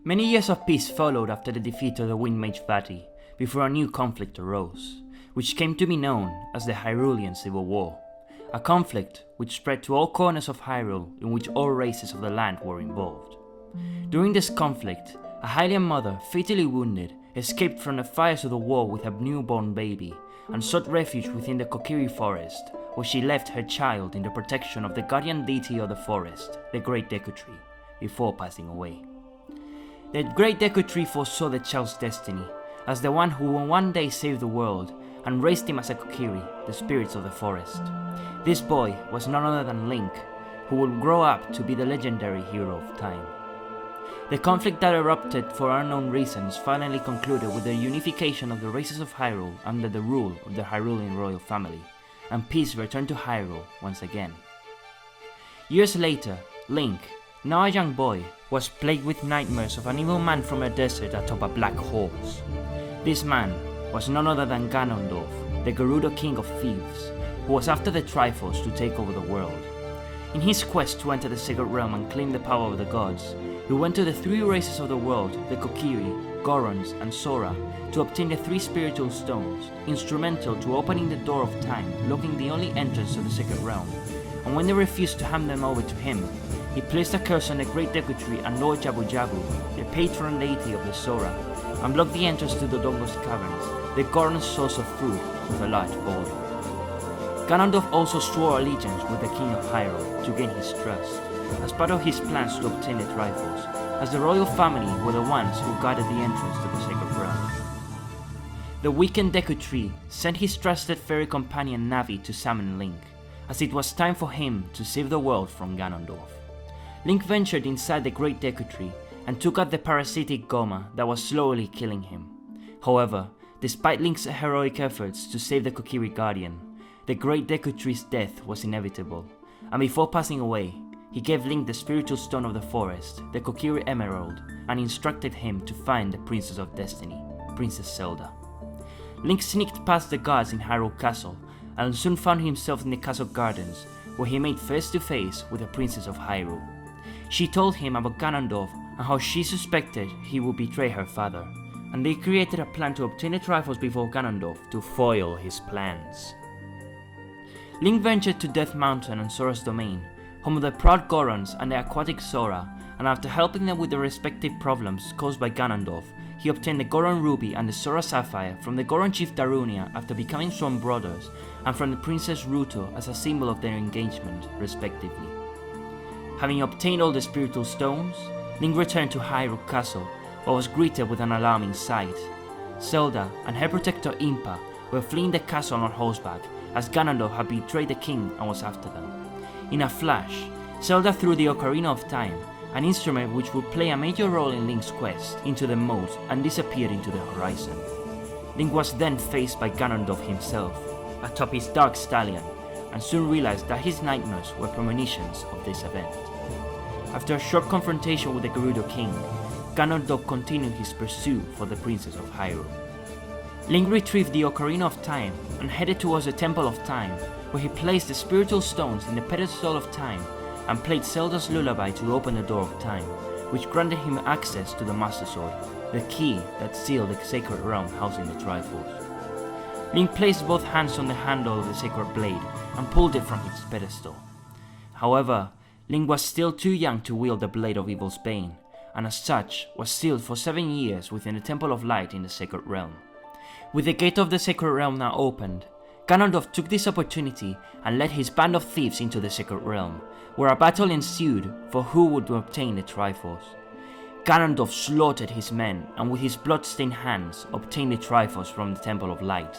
Many years of peace followed after the defeat of the Wind Mage Vati, before a new conflict arose, which came to be known as the Hyrulean Civil War, a conflict which spread to all corners of Hyrule in which all races of the land were involved. During this conflict, a Hylian mother, fatally wounded, escaped from the fires of the war with a newborn baby and sought refuge within the Kokiri forest, where she left her child in the protection of the guardian deity of the forest, the Great Deku Tree, before passing away. The Great Deku Tree foresaw the child's destiny as the one who will one day save the world and raised him as a Kokiri, the spirits of the forest. This boy was none other than Link, who would grow up to be the legendary hero of time. The conflict that erupted for unknown reasons finally concluded with the unification of the races of Hyrule under the rule of the Hyrulean royal family, and peace returned to Hyrule once again. Years later, Link, now a young boy, was plagued with nightmares of an evil man from a desert atop a black horse. This man was none other than Ganondorf, the Gerudo King of Thieves, who was after the Triforce to take over the world. In his quest to enter the Sacred Realm and claim the power of the gods, he went to the three races of the world, the Kokiri, Gorons, and Sora, to obtain the three spiritual stones, instrumental to opening the door of time, locking the only entrance to the Sacred Realm. And when they refused to hand them over to him, he placed a curse on the Great Deku Tree and Lord Jabu Jabu, the patron deity of the Sora, and blocked the entrance to the Dodongo's caverns, the Goron's source of food, with a large bowl. Ganondorf also swore allegiance with the King of Hyrule to gain his trust, as part of his plans to obtain the Triforce, as the royal family were the ones who guarded the entrance to the Sacred Realm. The weakened Deku Tree sent his trusted fairy companion Navi to summon Link, as it was time for him to save the world from Ganondorf. Link ventured inside the Great Deku Tree and took out the parasitic Goma that was slowly killing him. However, despite Link's heroic efforts to save the Kokiri Guardian, the Great Deku Tree's death was inevitable, and before passing away, he gave Link the spiritual stone of the forest, the Kokiri Emerald, and instructed him to find the Princess of Destiny, Princess Zelda. Link sneaked past the guards in Hyrule Castle and soon found himself in the castle gardens, where he made face to face with the Princess of Hyrule. She told him about Ganondorf and how she suspected he would betray her father, and they created a plan to obtain the Triforce before Ganondorf to foil his plans. Link ventured to Death Mountain and Sora's domain, home of the proud Gorons and the aquatic Sora, and after helping them with their respective problems caused by Ganondorf, he obtained the Goron Ruby and the Sora Sapphire from the Goron chief Darunia after becoming sworn brothers, and from the Princess Ruto as a symbol of their engagement, respectively. Having obtained all the spiritual stones, Link returned to Hyrule Castle, but was greeted with an alarming sight. Zelda and her protector Impa were fleeing the castle on horseback, as Ganondorf had betrayed the king and was after them. In a flash, Zelda threw the Ocarina of Time, an instrument which would play a major role in Link's quest, into the moat and disappeared into the horizon. Link was then faced by Ganondorf himself, atop his dark stallion, and soon realized that his nightmares were premonitions of this event. After a short confrontation with the Gerudo King, Ganondorf continued his pursuit for the Princess of Hyrule. Link retrieved the Ocarina of Time and headed towards the Temple of Time, where he placed the spiritual stones in the pedestal of time and played Zelda's lullaby to open the door of time, which granted him access to the Master Sword, the key that sealed the sacred realm housing the Triforce. Link placed both hands on the handle of the sacred blade and pulled it from its pedestal. However, Link was still too young to wield the Blade of Evil's Bane, and as such was sealed for 7 years within the Temple of Light in the Sacred Realm. With the gate of the Sacred Realm now opened, Ganondorf took this opportunity and led his band of thieves into the Sacred Realm, where a battle ensued for who would obtain the Triforce. Ganondorf slaughtered his men and with his blood-stained hands obtained the Triforce from the Temple of Light.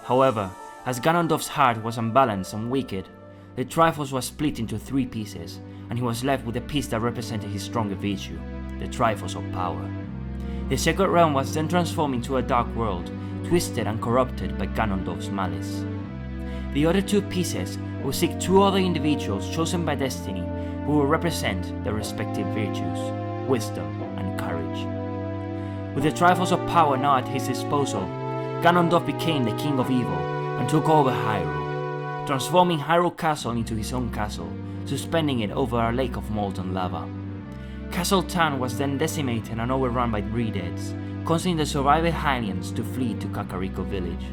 However, as Ganondorf's heart was unbalanced and wicked, the Triforce was split into 3 pieces, and he was left with a piece that represented his stronger virtue, the Triforce of Power. The Sacred Realm was then transformed into a dark world, twisted and corrupted by Ganondorf's malice. The other 2 pieces will seek 2 other individuals chosen by destiny who will represent their respective virtues, wisdom and courage. With the Triforce of Power now at his disposal, Ganondorf became the King of Evil and took over Hyrule, transforming Hyrule Castle into his own castle, suspending it over a lake of molten lava. Castle Town was then decimated and overrun by Redeads, causing the surviving Hylians to flee to Kakariko village.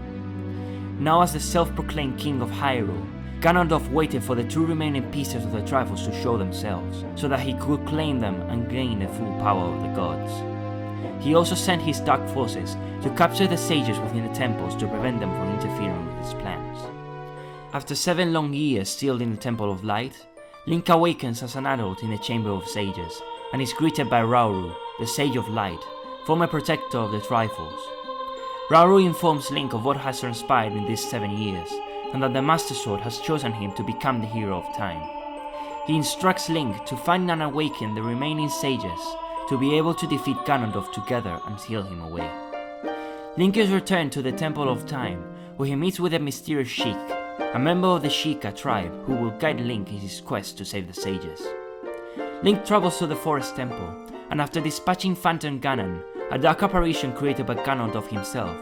Now as the self-proclaimed king of Hyrule, Ganondorf waited for the two remaining pieces of the Triforce to show themselves, so that he could claim them and gain the full power of the gods. He also sent his dark forces to capture the sages within the temples to prevent them from interfering with his plans. After 7 long years sealed in the Temple of Light, Link awakens as an adult in the Chamber of Sages and is greeted by Rauru, the Sage of Light, former protector of the Triforce. Rauru informs Link of what has transpired in these 7 years, and that the Master Sword has chosen him to become the hero of time. He instructs Link to find and awaken the remaining sages to be able to defeat Ganondorf together and steal him away. Link is returned to the Temple of Time, where he meets with a mysterious Sheik, a member of the Sheikah tribe who will guide Link in his quest to save the sages. Link travels to the Forest Temple, and after dispatching Phantom Ganon, a dark apparition created by Ganondorf himself,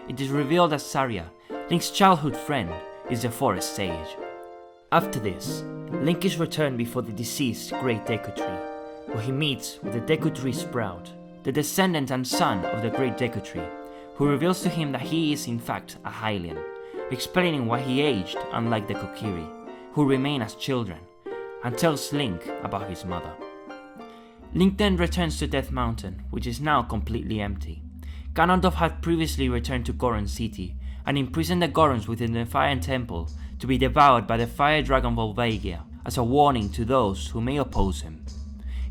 it is revealed that Saria, Link's childhood friend, is the Forest Sage. After this, Link is returned before the deceased Great Deku Tree, where he meets with the Deku Tree Sprout, the descendant and son of the Great Deku Tree, who reveals to him that he is in fact a Hylian, explaining why he aged unlike the Kokiri, who remain as children, and tells Link about his mother. Link then returns to Death Mountain, which is now completely empty. Ganondorf had previously returned to Goron City, and imprisoned the Gorons within the Fire Temple to be devoured by the Fire Dragon Volvagia as a warning to those who may oppose him.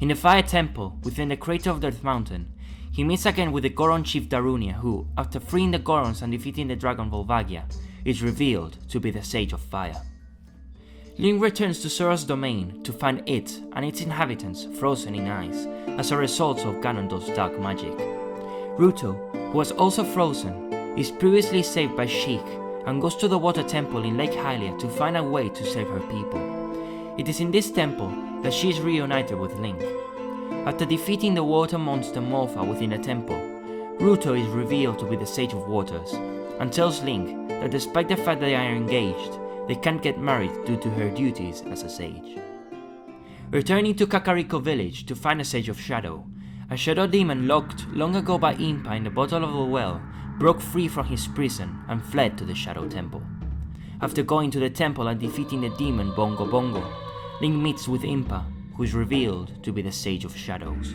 In the Fire Temple, within the crater of Death Mountain, he meets again with the Goron chief Darunia who, after freeing the Gorons and defeating the Dragon Volvagia, is revealed to be the Sage of Fire. Link returns to Sora's domain to find it and its inhabitants frozen in ice as a result of Ganondorf's dark magic. Ruto, who was also frozen, is previously saved by Sheik and goes to the water temple in Lake Hylia to find a way to save her people. It is in this temple that she is reunited with Link. After defeating the water monster Morpha within the temple, Ruto is revealed to be the Sage of Waters and tells Link that despite the fact they are engaged, they can't get married due to her duties as a sage. Returning to Kakariko village to find a Sage of Shadow, a shadow demon locked long ago by Impa in the bottom of a well broke free from his prison and fled to the Shadow Temple. After going to the temple and defeating the demon Bongo Bongo, Link meets with Impa, who is revealed to be the Sage of Shadows.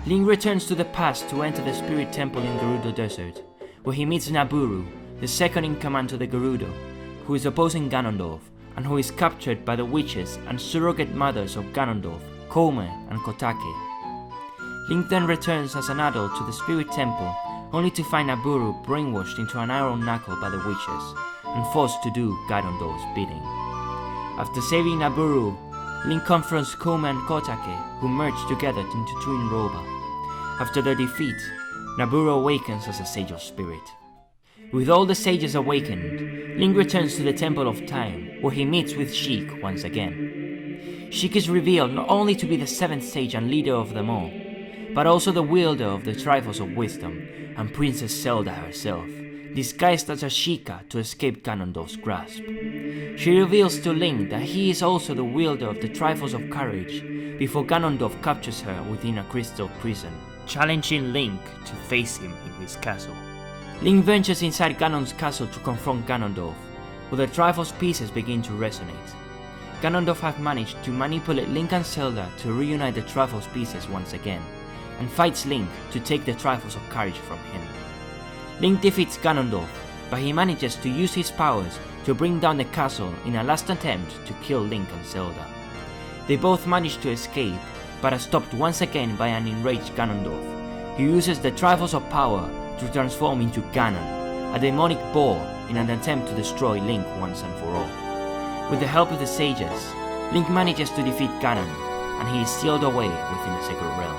Link returns to the past to enter the Spirit Temple in Gerudo Desert, where he meets Nabooru, the second in command to the Gerudo, who is opposing Ganondorf, and who is captured by the witches and surrogate mothers of Ganondorf, Koume and Kotake. Link then returns as an adult to the Spirit Temple, only to find Nabooru brainwashed into an iron knuckle by the witches, and forced to do Ganondorf's bidding. After saving Nabooru, Link confronts Koume and Kotake, who merge together into Twin Roba. After their defeat, Nabooru awakens as a Sage of Spirit. With all the sages awakened, Link returns to the Temple of Time, where he meets with Sheik once again. Sheik is revealed not only to be the 7th sage and leader of them all, but also the wielder of the Triforce of Wisdom and Princess Zelda herself, disguised as a Sheikah to escape Ganondorf's grasp. She reveals to Link that he is also the wielder of the Triforce of Courage before Ganondorf captures her within a crystal prison, challenging Link to face him in his castle. Link ventures inside Ganon's castle to confront Ganondorf, where the Triforce pieces begin to resonate. Ganondorf has managed to manipulate Link and Zelda to reunite the Triforce pieces once again, and fights Link to take the Triforce of Courage from him. Link defeats Ganondorf, but he manages to use his powers to bring down the castle in a last attempt to kill Link and Zelda. They both manage to escape, but are stopped once again by an enraged Ganondorf, who uses the Triforce of Power to transform into Ganon, a demonic boar, in an attempt to destroy Link once and for all. With the help of the sages, Link manages to defeat Ganon, and he is sealed away within the Sacred Realm.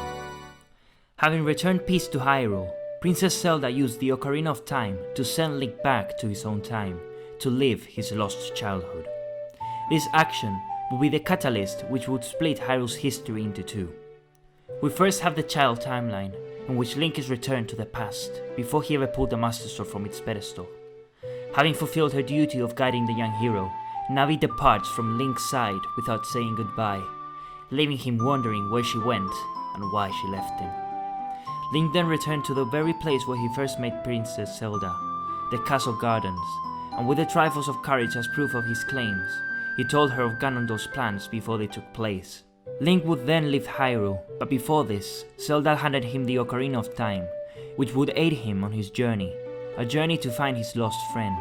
Having returned peace to Hyrule, Princess Zelda used the Ocarina of Time to send Link back to his own time, to live his lost childhood. This action would be the catalyst which would split Hyrule's history into two. We first have the child timeline, in which Link is returned to the past, before he ever pulled the Master Sword from its pedestal. Having fulfilled her duty of guiding the young hero, Navi departs from Link's side without saying goodbye, leaving him wondering where she went and why she left him. Link then returned to the very place where he first met Princess Zelda, the castle gardens, and with the trifles of courage as proof of his claims, he told her of Ganondorf's plans before they took place. Link would then leave Hyrule, but before this, Zelda handed him the Ocarina of Time, which would aid him on his journey, a journey to find his lost friend,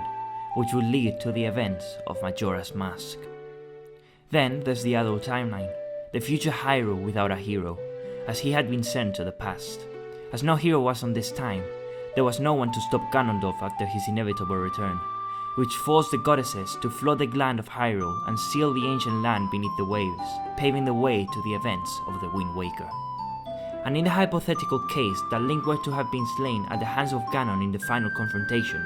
which would lead to the events of Majora's Mask. Then there's the adult timeline, the future Hyrule without a hero, as he had been sent to the past. As no hero was on this time, there was no one to stop Ganondorf after his inevitable return, which forced the goddesses to flood the land of Hyrule and seal the ancient land beneath the waves, paving the way to the events of the Wind Waker. And in the hypothetical case that Link were to have been slain at the hands of Ganon in the final confrontation,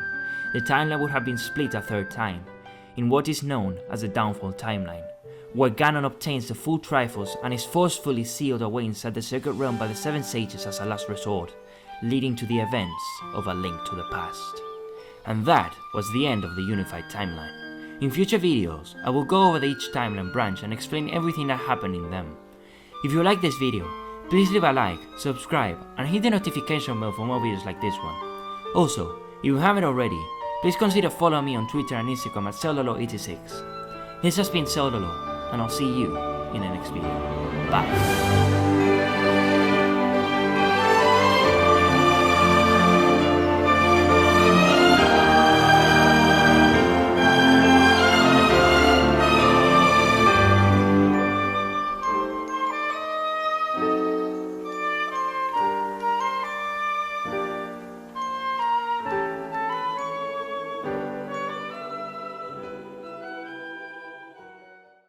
the timeline would have been split a third time, in what is known as the Downfall timeline, where Ganon obtains the full Triforce and is forcefully sealed away inside the Sacred Realm by the Seven Sages as a last resort, leading to the events of A Link to the Past. And that was the end of the unified timeline. In future videos, I will go over each timeline branch and explain everything that happened in them. If you like this video, please leave a like, subscribe, and hit the notification bell for more videos like this one. Also, if you haven't already, please consider following me on Twitter and Instagram at Zelda Lore 86. This has been Zelda Lore, and I'll see you in the next video. Bye!